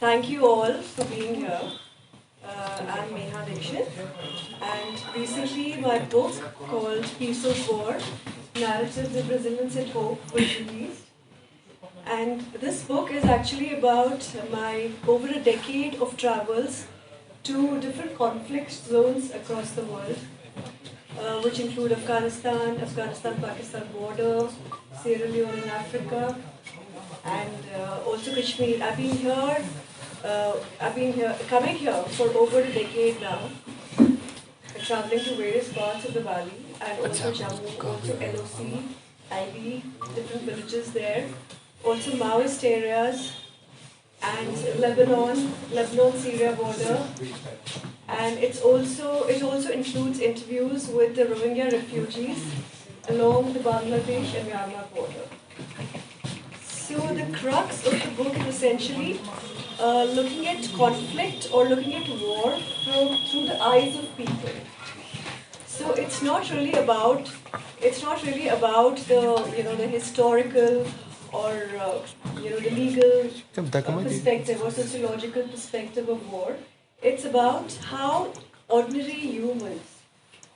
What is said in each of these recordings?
Thank you all for being here. I'm Neha Dixit, and recently my book called Peace of War, Narratives of Resilience and Hope was released. And this book is actually about my over a decade of travels to different conflict zones across the world, which include Afghanistan-Pakistan border, Sierra Leone in Africa, and also Kashmir. Coming here for over a decade now, traveling to various parts of the valley, and also Jammu, also LOC, IB, different villages there, also Maoist areas, and Lebanon-Syria border, and it also includes interviews with the Rohingya refugees along the Bangladesh and Myanmar border. So the crux of the book is essentially looking at conflict or looking at war through the eyes of people. So it's not really about the historical or the legal perspective or sociological perspective of war. It's about how ordinary humans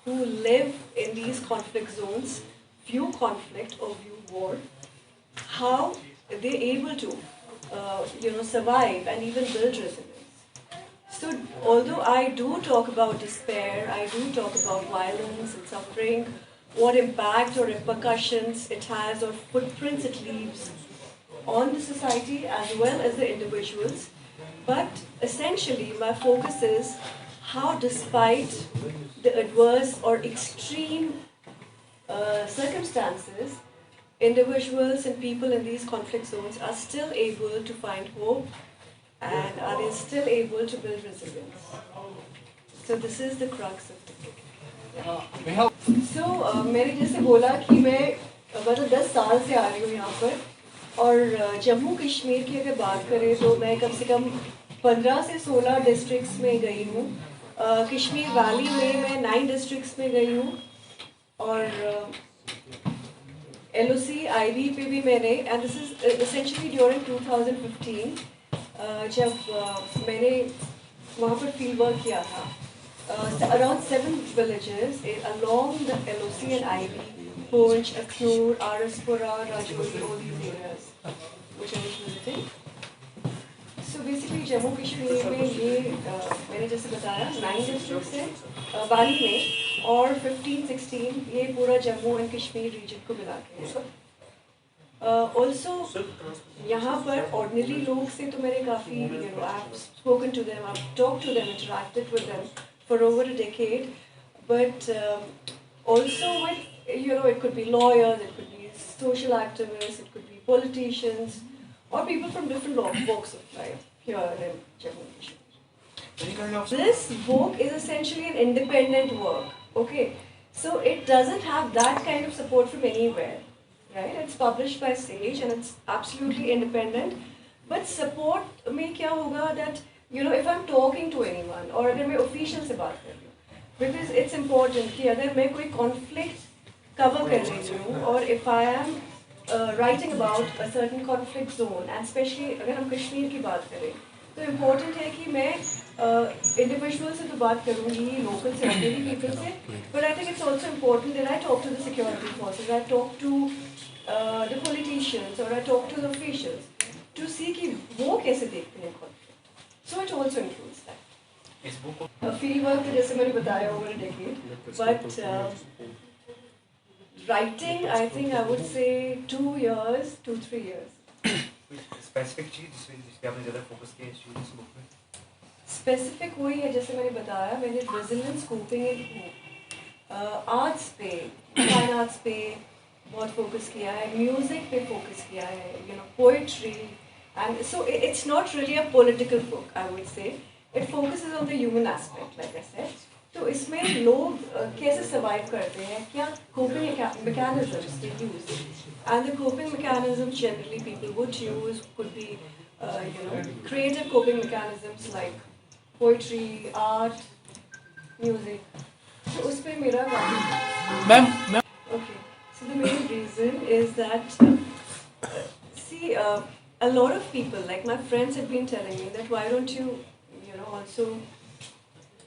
who live in these conflict zones view conflict or view war, how they're able to survive and even build resilience. So although I do talk about despair, I do talk about violence and suffering, what impact or repercussions it has or footprints it leaves on the society as well as the individuals, but essentially my focus is how, despite the adverse or extreme circumstances, individuals and people in these conflict zones are still able to find hope and are they still able to build resilience. So this is the crux of the book. So मैंने जैसे बोला कि मैं मतलब 10 साल से आ रही हूँ यहाँ पर, और जम्मू कश्मीर की अगर बात करें तो मैं कम से कम 15 से 16 डिस्ट्रिक्ट्स में गई हूँ. कश्मीर वैली में मैं 9 डिस्ट्रिक्ट्स में गई हूँ, और LOC IB पे भी मैंने, and this is essentially during 2015 जब मैंने वहाँ पर फील्ड वर्क किया था. Around 7 villages along the LOC and IB, Poonch, Akhnur, Araspura, Rajouri, all these areas which I was visiting. So basically Jammu Kashmir में ये मैंने जैसे बताया 9 डिस्ट्रिक्ट्स हैं वाली में, और 15-16 ये पूरा जम्मू एंड कश्मीर रीजन को मिला के है. Also यहाँ पर ऑर्डिनरी लोग से तो मैंने काफ़ी I've spoken to them, I've talked to them, interacted with them for over a decade, but also with it could be lawyers, it could be social activists, it could be politicians, or people from different walks of life here in Jammu Kashmir. This book is essentially an independent work, okay? So it doesn't have that kind of support from anywhere, right? It's published by Sage and it's absolutely independent. But support में क्या होगा that if I'm talking to anyone और अगर मैं official से बात कर रही हूँ, because it's important कि अगर मैं कोई conflict cover कर रही हूँ, और if I am writing about a certain conflict zone, and especially अगर हम कश्मीर की बात करें, तो important है कि मैं individual से तो बात करूँगी, local से, ordinary people से, but I think it's also important that I talk to the security forces, I talk to the politicians, or I talk to the officials to see कि वो कैसे देखते हैं conflict. So it also includes that. Field work जैसे मैंने बताया over a decade, but writing I think I would say 2 years, 2-3 years. Specific चीज जिस पे आपने ज़्यादा फोकस किया इस चीज़ बुक में? स्पेसिफिक वही है जैसे मैंने बताया, मैंने रेजिलियंस कोपिंग आर्ट्स पे, फाइन आर्ट्स पे बहुत फोकस किया है, म्यूजिक पे फोकस किया है, poetry, and so it's not really a political book, I would say. It focuses on the human aspect, like I said. तो इसमें लोग कैसे survive करते हैं, क्या coping mechanisms they use, and the coping mechanisms generally people would use could be creative coping mechanisms like poetry, art, music. तो उस पे मेरा okay. So the main reason is that see a lot of people, like my friends, had been telling me that why don't you, also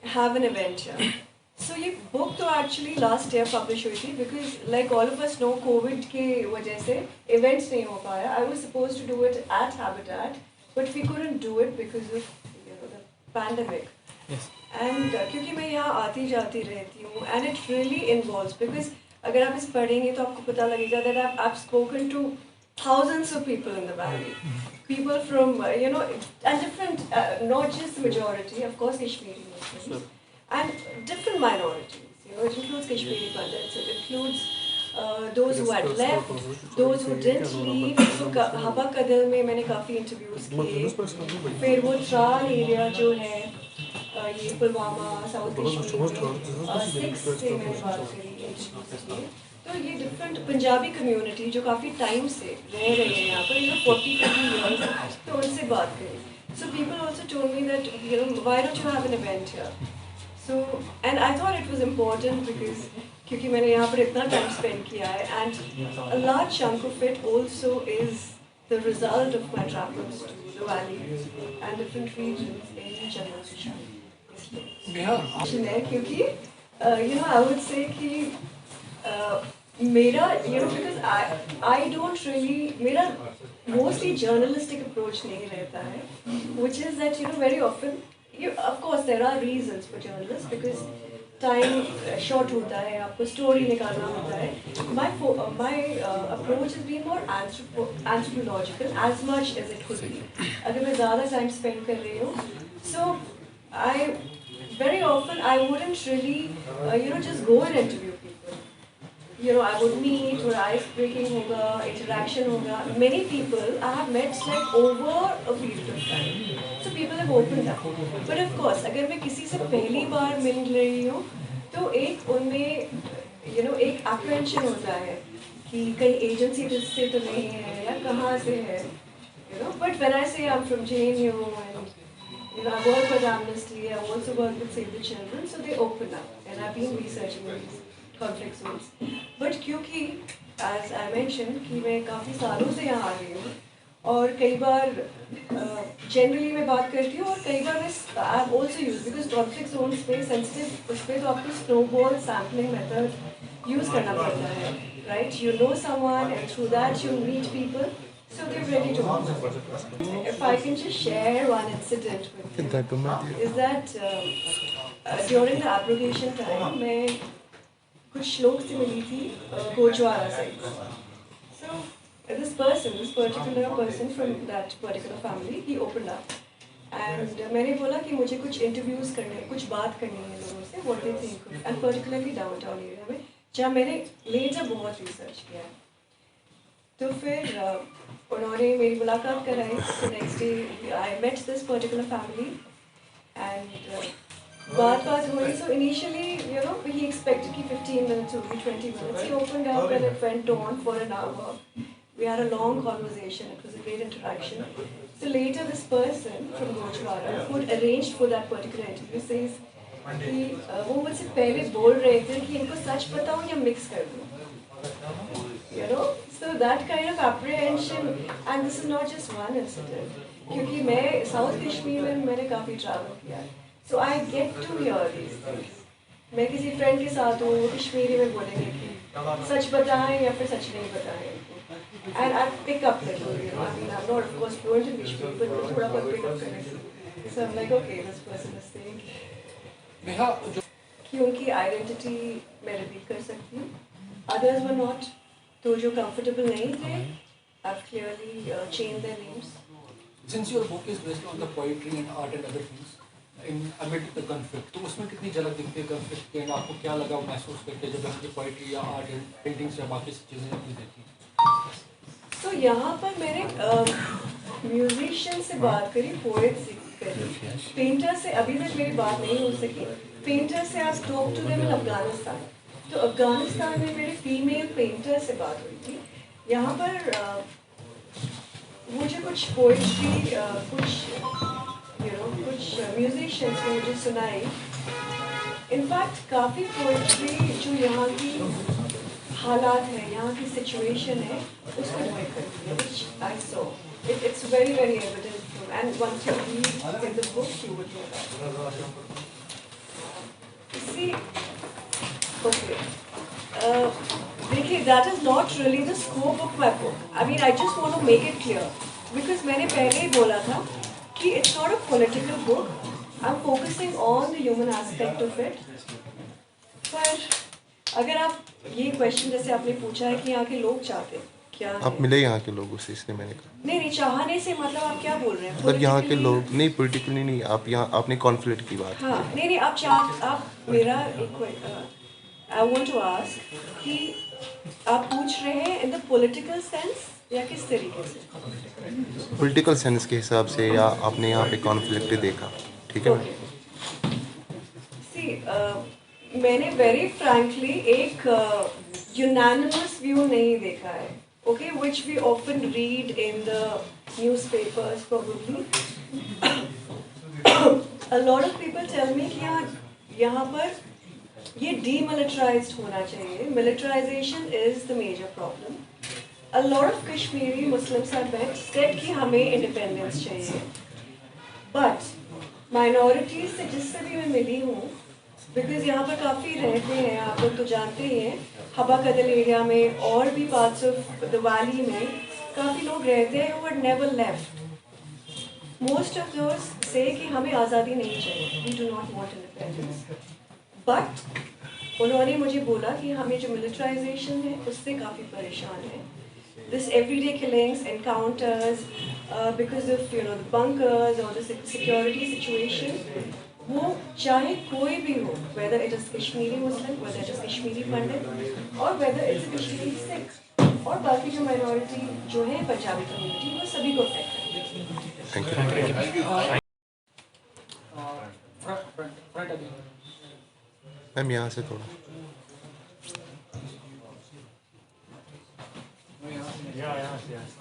have an event here. So ये book तो actually last year publish हुई थी because like all of us know COVID के वजह से events नहीं हो पाया. I was supposed to do it at Habitat, but we couldn't do it because of the pandemic. Yes. And क्योंकि मैं यहाँ आती जाती रहती हूँ and it really involves because अगर आप इस पढ़ेंगे तो आपको पता लगेगा that I've spoken to thousands of people in the valley. People from, and different, not just the majority, of course, Kashmiri Muslims, and different minorities. It includes Kashmiri Pandits, it includes those who had left, those who didn't leave. So, Haba Kadal में मैंने काफ़ी interviews किए. फिर वो ट्राल area जो है, ये Pulwama, south Kashmir, 6 से मैंने बात करी interviews किए. तो ये डिफरेंट पंजाबी कम्युनिटी जो काफ़ी टाइम से रह रही है यहाँ पर 40-50 years, तो उनसे बात करी. So people also told me that why don't you have an event here. So and I thought it was important because क्योंकि मैंने यहाँ पर इतना टाइम स्पेंड किया है and a large chunk of it also is the result of my travels to the valley and different regions in Jammu Kashmir. क्योंकि I would say कि मेरा because I don't really मेरा mostly journalistic approach नहीं रहता है, which is that very often of course there are reasons for journalists because time short होता है, आपको story निकालना होता है. My approach has been more anthropological as much as it could be. अगर मैं ज़्यादा time spend कर रही हूँ, so I very often I wouldn't really just go and interview people. I would meet, or ice breaking hoga, interaction hoga. Many people I have met like over a period of time. So people have opened up. But of course, अगर मैं किसी से पहली बार मिल रही हूँ, तो एक उनमें एक apprehension होता है कि कहीं agency से तो नहीं है या कहाँ से है. But when I say I'm from JNU and I work with Amnesty, I also work with Save the Children, so they open up, and I've been researching these conflict zones. But क्योंकि as I mentioned कि मैं काफ़ी सालों से यहाँ आ रही हूँ और कई बार generally मैं बात करती हूँ और कई बार मैं I've also used because conflict zones पे sensitive उस पे तो आपको snowball sampling method use करना पड़ता है, right? You know someone and through that you meet people, so they're ready to move. If I can just share one incident with you, is that during the abrogation time मैं कुछ लोग से मिली थी गोजवारा side. So this particular person from that particular family, he opened up and मैंने बोला कि मुझे कुछ interviews करने, कुछ बात करनी है लोगों से, what they think of, and particularly downtown area में जहाँ मैंने later बहुत research किया है. तो फिर उन्होंने मेरी मुलाकात कराई. So next day I met this particular family and बात हुई. So initially, he expected कि 15 minutes would be 20 minutes. He opened up and it went on for an hour. We had a long conversation. It was a great interaction. So later, this person from Gojwara who had arranged for that particular interview says कि वो मुझसे पहले बोल रहे थे कि इनको सच बताऊँ या mix कर दूँ. So that kind of apprehension, and this is not just one incident. क्योंकि मैं South Kashmir में मैंने काफ़ी travel किया है. So I get to hear these things. मैं किसी friend के साथ हूँ, वो कश्मीरी में बोलेंगे कि सच बताएं या फिर सच नहीं बताएं. And I pick up little, I mean, I'm not of course fluent in Kashmiri, but मैं थोड़ा बहुत pick up करने. So I'm like, okay, this person is saying. क्योंकि identity मैं repeat कर सकती हूँ. Others were not. तो जो comfortable नहीं थे, I've clearly changed their names. Since your book is based on the poetry and art and other things, in amid the conflict, तो उसमें कितनी झलक दिखती है conflict के, and आपको क्या लगा महसूस करके जब आपने poetry या art and paintings या बाकी चीजें आपने देखी? तो यहाँ पर मैंने musician से बात करी, poet से करी, painter से अभी तक मेरी बात नहीं हो सकी. Painter से I've talked to them in Afghanistan. तो अफगानिस्तान में मेरे फीमेल पेंटर से बात हुई थी. यहाँ पर मुझे कुछ पोइट्री, कुछ म्यूजिशियंस ने मुझे सुनाई. इनफैक्ट काफ़ी पोइट्री जो यहाँ की हालात है, यहाँ की सिचुएशन है, उसको डिपेक्ट करती है, which I saw. It's very, very evident from, and once you read in the book, you would know that. See, okay. देखिए, that is not really the scope of my book. I mean, I just want to make it clear because मैंने पहले ही बोला था कि it's not a political book. I'm focusing on the human aspect of it. पर अगर आप ये question जैसे आपने पूछा है कि यहाँ के लोग चाहते हैं क्या आप है? मिले यहाँ के लोगों से, इसलिए मैंने कहा। नहीं, चाहने से मतलब आप क्या बोल रहे हैं? मतलब यहाँ के Politically- लोग नहीं, पॉलिटिकली नहीं, आप यहाँ आपने कॉन्फ्लिक्ट की बात हाँ, नहीं, आप मेरा एक I want to ask कि आप पूछ रहे हैं in the political sense या किस तरीके से? पॉलिटिकल सेंस के हिसाब से, या आपने यहाँ पे कॉन्फ्लिक्ट देखा, ठीक है? Okay. See, मैंने very frankly एक unanimous view नहीं देखा है, okay, which we often read in the newspapers probably. A lot of people tell me कि यहाँ पर ये demilitarized होना चाहिए. Militarization is the major problem. A lot of Kashmiri Muslims have said कि हमें independence चाहिए. But minorities से जिससे भी मैं मिली हूँ, because यहाँ पर काफ़ी रहते हैं, आप लोग तो जानते ही हैं, हबा कदल एरिया में और भी parts of the valley में काफ़ी लोग रहते हैं who had never left. Most of those say कि हमें आज़ादी नहीं चाहिए, we do not want independence. But उन्होंने मुझे बोला कि हमें जो militarization है उससे काफ़ी परेशान है. This everyday killings, encounters, because of the bunkers or the security situation, वो चाहे कोई भी हो, whether it is Kashmiri Muslim, whether it is Kashmiri Pandit, or whether it's a Kashmiri Sikh, और बाकी जो minority जो है पंजाबी community, वो सभी को affect करती है. Thank you. फ्रंट अभी मैम यहाँ से थोड़ा यहाँ से